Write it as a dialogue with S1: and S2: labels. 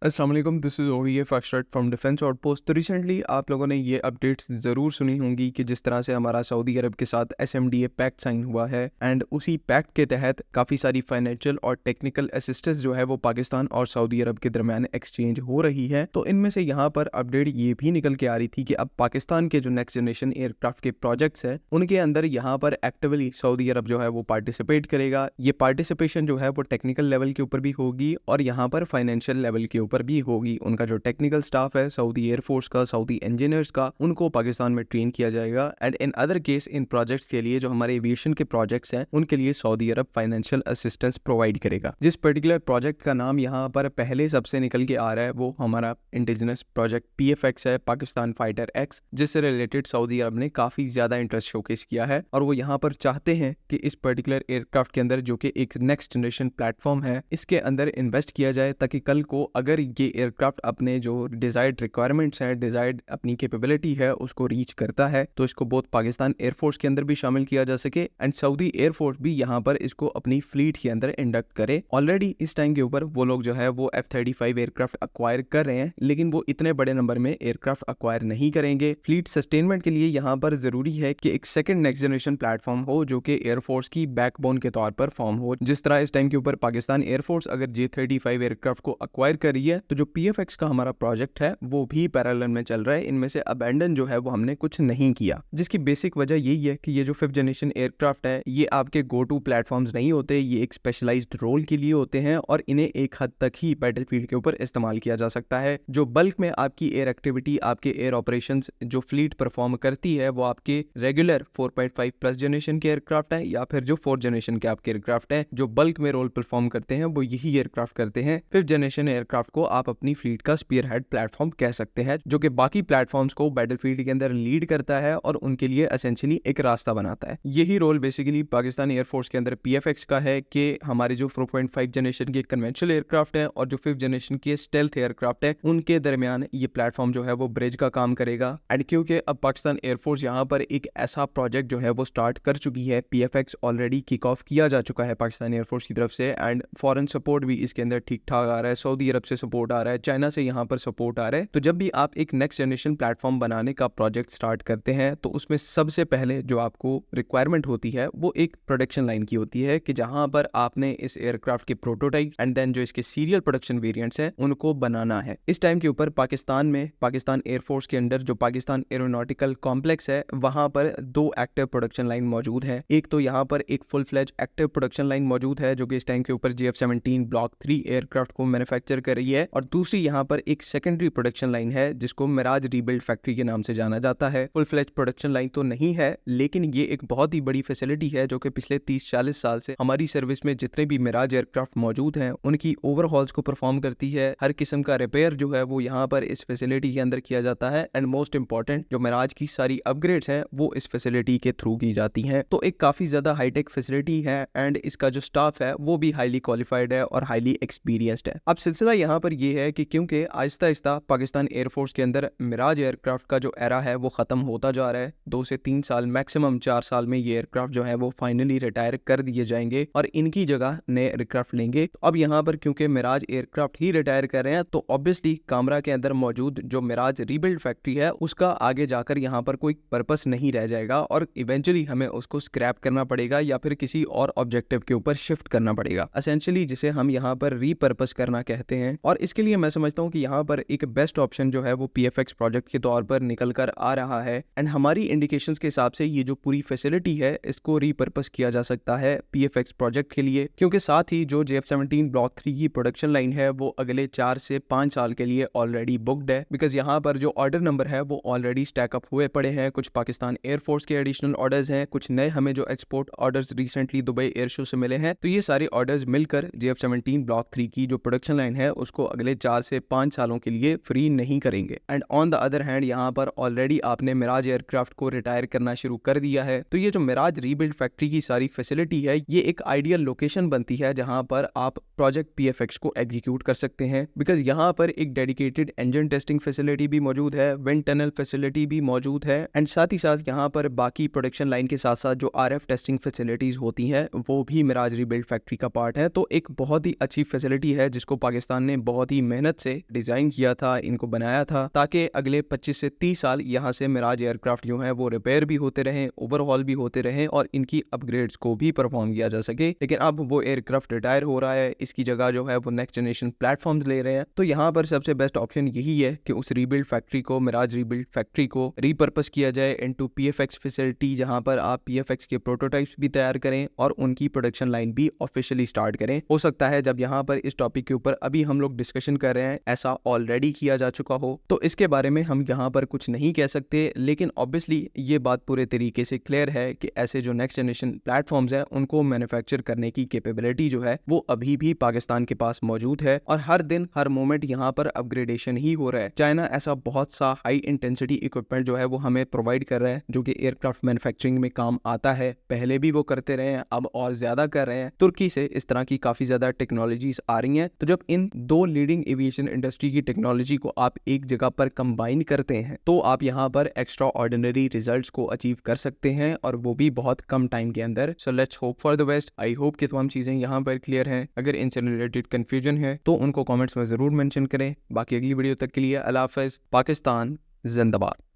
S1: अस्सलाम वालेकुम, this is OVF extract from defence outpost. तो रिसेंटली आप लोगों ने ये अपडेट्स ज़रूर सुनी होंगी कि जिस तरह से हमारा सऊदी अरब के साथ एसएमडीए पैक्ट साइन हुआ है एंड उसी पैक्ट के तहत काफ़ी सारी फाइनेंशियल और टेक्निकल असिस्टेंस जो है वो पाकिस्तान और सऊदी अरब के दरमियान एक्सचेंज हो रही है। तो इनमें से यहाँ पर अपडेट ये भी निकल के आ रही थी कि अब पाकिस्तान के जो नेक्स्ट जनरेशन एयरक्राफ्ट के प्रोजेक्ट्स है उनके अंदर यहाँ पर एक्टिवली सऊदी अरब जो है वो पार्टिसिपेट करेगा। ये पार्टिसिपेशन जो है वो टेक्निकल लेवल के ऊपर भी होगी और यहाँ पर फाइनेंशियल लेवल के ऊपर भी होगी। उनका जो टेक्निकल स्टाफ है सऊदी एयरफोर्स का, सऊदी इंजीनियर्स का, उनको पाकिस्तान में ट्रेन किया जाएगा and in other case in projects के लिए जो हमारे एविएशन के प्रोजेक्ट्स हैं उनके लिए सऊदी अरब फाइनेंशियल असिस्टेंस प्रोवाइड करेगा। जिस पर्टिकुलर प्रोजेक्ट का नाम यहाँ पर पहले सबसे निकल के आ रहा है वो हमारा इंडिजिनस प्रोजेक्ट पीएफएक्स है, पाकिस्तान फाइटर एक्स, जिससे रिलेटेड सऊदी अरब ने काफी ज्यादा इंटरेस्ट शोकेस किया है और वो यहाँ पर चाहते हैं कि इस पर्टिकुलर एयरक्राफ्ट के अंदर जो कि एक नेक्स्ट जनरेशन प्लेटफॉर्म है इसके अंदर इन्वेस्ट किया जाए ताकि कल को अगर ये एयरक्राफ्ट अपने जो डिजायर्ड रिक्वायरमेंट्स हैं, डिजायर्ड अपनी कैपेबिलिटी है उसको रीच करता है तो इसको बहुत पाकिस्तान एयरफोर्स के अंदर भी शामिल किया जा सके एंड सऊदी एयरफोर्स भी यहाँ पर इसको अपनी फ्लीट के अंदर इंडक्ट करे। ऑलरेडी इस टाइम के ऊपर वो लोग जो है वो F-35 एयरक्राफ्ट अक्वायर कर रहे हैं लेकिन वो इतने बड़े नंबर में एयरक्राफ्ट अक्वायर नहीं करेंगे। फ्लीट सस्टेनमेंट के लिए यहाँ पर जरूरी है कि एक सेकंड नेक्स्ट जनरेशन प्लेटफॉर्म हो जो कि एयरफोर्स की बैकबोन के तौर पर फॉर्म हो। जिस तरह इस टाइम के ऊपर पाकिस्तान एयरफोर्स अगर J-35 एयरक्राफ्ट को अक्वायर कर रही है तो जो PFX का हमारा प्रोजेक्ट है वो भी पैरेलल में चल रहा है। इनमें से अबैंडन जो है वो हमने कुछ नहीं किया, जिसकी बेसिक वजह यही है कि ये जो 5th जनरेशन एयरक्राफ्ट है ये आपके गो टू प्लेटफॉर्म्स नहीं होते, ये एक स्पेशलाइज्ड रोल के लिए होते हैं और इन्हें एक हद तक ही बैटलफील्ड के ऊपर इस्तेमाल किया जा सकता है। जो बल्क में आपकी एयर एक्टिविटी, आपके एयर ऑपरेशंस जो फ्लीट परफॉर्म करती है वो आपके रेगुलर 4.5 प्लस जनरेशन के एयरक्राफ्ट है या फिर जो 4th जनरेशन के आपके एयरक्राफ्ट है जो बल्क में रोल परफॉर्म करते हैं वो यही एयरक्राफ्ट करते हैं। 5th जनरेशन एयरक्राफ्ट को आप अपनी फ्लीट का स्पीयर हेड प्लेटफॉर्म कह सकते हैं जो कि बाकी प्लेटफॉर्म्स को बैटलफील्ड के अंदर लीड करता है और उनके लिए एसेंशियली एक रास्ता बनाता है। यही रोल बेसिकली पाकिस्तान एयरफोर्स के अंदर PFX का है कि हमारे जो 4.5 जनरेशन के कन्वेंशनल एयरक्राफ्ट है और जो 5th जनरेशन के स्टेल्थ एयरक्राफ्ट है उनके दरमियान ये प्लेटफॉर्म जो है वो ब्रिज का काम करेगा। एंड क्योंकि अब पाकिस्तान एयरफोर्स यहाँ पर एक ऐसा प्रोजेक्ट जो है वो स्टार्ट कर चुकी है, PFX ऑलरेडी किक ऑफ किया जा चुका है पाकिस्तान एयरफोर्स की तरफ से एंड फॉरेन सपोर्ट भी इसके अंदर ठीक ठाक आ रहा है, सऊदी अरब से सपोर्ट आ रहा है, चाइना से यहाँ पर सपोर्ट आ रहा है। तो जब भी आप एक नेक्स्ट जनरेशन प्लेटफॉर्म बनाने का प्रोजेक्ट स्टार्ट करते हैं तो उसमें सबसे पहले जो आपको रिक्वायरमेंट होती है वो एक प्रोडक्शन लाइन की होती है कि जहां पर आपने इस एयरक्राफ्ट के प्रोटोटाइप एंड देन जो इसके सीरियल प्रोडक्शन वेरिएंट्स हैं उनको बनाना है। इस टाइम के ऊपर पाकिस्तान में पाकिस्तान एयरफोर्स के अंदर जो पाकिस्तान एरोनॉटिकल कॉम्प्लेक्स है वहां पर 2 एक्टिव प्रोडक्शन लाइन मौजूद है। एक तो यहाँ पर एक full fledge active production line मौजूद है जो कि इस टाइम के ऊपर JF-17 ब्लॉक 3 एयरक्राफ्ट को मैन्युफैक्चर कर रही है और दूसरी यहाँ पर एक सेकेंडरी प्रोडक्शन लाइन है जिसको मिराज रीबिल्ड फैक्ट्री के नाम से जाना जाता है। फुल फ्लेज प्रोडक्शन लाइन तो नहीं है लेकिन ये एक बहुत ही बड़ी फैसिलिटी है जो कि पिछले 30-40 साल से हमारी सर्विस में जितने भी मिराज एयरक्राफ्ट मौजूद हैं उनकी ओवरहॉल्स को परफॉर्म करती है। हर किस्म का रिपेयर जो है वो यहाँ पर इस फैसिलिटी के अंदर किया जाता है एंड मोस्ट इंपॉर्टेंट जो मिराज की सारी अपग्रेड्स हैं वो इस फैसिलिटी के थ्रू की जाती हैं। तो एक काफी ज्यादा हाईटेक फैसिलिटी है एंड इसका जो स्टाफ है वो भी हाईली क्वालिफाइड है और हाईली एक्सपीरियंस्ड है। अब सिलसिला यहाँ पर यह है कि क्योंकि आहिस्ता आहिस्ता पाकिस्तान एयरफोर्स के अंदर मिराज एयरक्राफ्ट का जो एरा है वो खत्म होता जा रहा है, 2 से 3 साल मैक्सिमम 4 साल में ये एयरक्राफ्ट जो है वो फाइनली रिटायर कर दिए जाएंगे और इनकी जगह नए एयरक्राफ्ट लेंगे। तो अब यहाँ पर क्योंकि मिराज एयरक्राफ्ट ही रिटायर कर रहे हैं तो ऑब्वियसली कामरा के अंदर मौजूद जो मिराज रीबिल्ड फैक्ट्री है उसका आगे जाकर यहाँ पर कोई पर्पस नहीं रह जाएगा और इवेंचुअली हमें उसको स्क्रैप करना पड़ेगा या फिर किसी और ऑब्जेक्टिव के ऊपर शिफ्ट करना पड़ेगा, एसेंशियली जिसे हम यहाँ पर रीपर्पस करना कहते हैं। और इसके लिए मैं समझता हूँ कि यहाँ पर एक बेस्ट ऑप्शन जो है वो PFX प्रोजेक्ट के तौर पर निकल कर आ रहा है एंड हमारी इंडिकेशंस के हिसाब से ये जो पूरी फैसिलिटी है इसको रीपर्पस किया जा सकता है PFX प्रोजेक्ट के लिए, क्योंकि साथ ही जो JF-17 ब्लॉक 3 की प्रोडक्शन लाइन है वो अगले 4 से 5 साल के लिए ऑलरेडी बुक्ड है बिकॉज यहाँ पर जो ऑर्डर नंबर है वो ऑलरेडी स्टैकअप हुए पड़े हैं। कुछ पाकिस्तान एयरफोर्स के एडिशनल ऑर्डर्स हैं, कुछ नए हमें जो export orders recently Dubai air show से मिले हैं, तो ये सारे ऑर्डर्स मिलकर JF-17 ब्लॉक 3 की जो प्रोडक्शन लाइन है उसको अगले 4 से 5 सालों के लिए फ्री नहीं करेंगे। And on the other hand यहाँ पर ऑलरेडी आपने मिराज एयरक्राफ्ट को रिटायर करना शुरू कर दिया है तो ये जो मिराज रीबिल्ड फैक्ट्री की सारी फैसिलिटी है ये एक आइडियल लोकेशन बनती है जहां पर आप प्रोजेक्ट PFX को एग्जीक्यूट कर सकते हैं बिकॉज यहाँ पर एक डेडिकेटेड इंजन टेस्टिंग फैसिलिटी भी मौजूद है, विंड टनल फैसिलिटी भी मौजूद है एंड साथ ही साथ यहाँ पर बाकी प्रोडक्शन लाइन के साथ साथ जो RF टेस्टिंग फैसिलिटीज होती हैं वो भी मिराज रीबिल्ड फैक्ट्री का पार्ट है। तो एक बहुत ही अच्छी फैसिलिटी है जिसको पाकिस्तान ने बहुत ही मेहनत से डिजाइन किया था, इनको बनाया था ताकि अगले 25 से 30 साल यहाँ से मिराज एयरक्राफ्ट जो है वो रिपेयर भी होते रहें, ओवरहॉल भी होते रहें और इनकी अपग्रेड्स को भी परफॉर्म किया जा सके। लेकिन अब वो एयरक्राफ्ट रिटायर हो रहा है, इसकी जगह जो है वो नेक्स्ट जनरेशन प्लेटफॉर्म्स ले रहे हैं। तो यहाँ पर सबसे बेस्ट ऑप्शन यही है कि उस रीबिल्ड फैक्ट्री को, मिराज रीबिल्ड फैक्ट्री को रीपर्पस किया जाए इनटू पीएफएक्स फैसिलिटी, जहाँ पर आप पीएफएक्स के प्रोटोटाइप्स भी तैयार करें और उनकी प्रोडक्शन लाइन भी ऑफिशियली स्टार्ट करें। हो सकता है जब यहाँ पर इस टॉपिक के ऊपर अभी हम लोग डिस्कशन कर रहे हैं ऐसा ऑलरेडी किया जा चुका हो, तो इसके बारे में हम यहाँ पर कुछ नहीं कह सकते। लेकिन ऑब्वियसली ये बात पूरे तरीके से क्लियर है कि ऐसे जो नेक्स्ट जनरेशन प्लेटफॉर्म्स हैं उनको मैन्युफैक्चर करने की कैपेबिलिटी जो है वो अभी भी पाकिस्तान के पास मौजूद है और हर दिन हर मोमेंट यहाँ पर अपग्रेडेशन ही हो रहा है। चाइना ऐसा बहुत सा हाई इंटेंसिटी इक्विपमेंट जो है वो हमें प्रोवाइड कर रहा है जो कि एयरक्राफ्ट मैन्युफैक्चरिंग में काम आता है। पहले भी वो करते रहे हैं, अब और ज्यादा कर रहे हैं। तुर्की से इस तरह की काफी ज्यादा टेक्नोलॉजीज आ रही हैं। तो जब इन दो लीडिंग एविएशन इंडस्ट्री की टेक्नोलॉजी को आप एक जगह पर कंबाइन करते हैं तो आप यहाँ पर एक्स्ट्रा ऑर्डिनरी रिजल्ट्स को अचीव कर सकते हैं और वो भी बहुत कम टाइम के अंदर। So let's hope for the best. I hope कि तमाम चीजें यहाँ पर क्लियर हैं। अगर इनसे रिलेटेड कंफ्यूजन है तो उनको कमेंट्स में जरूर मेंशन करें। बाकी अगली वीडियो तक के लिए अल्लाह हाफ़िज़। पाकिस्तान जिंदाबाद।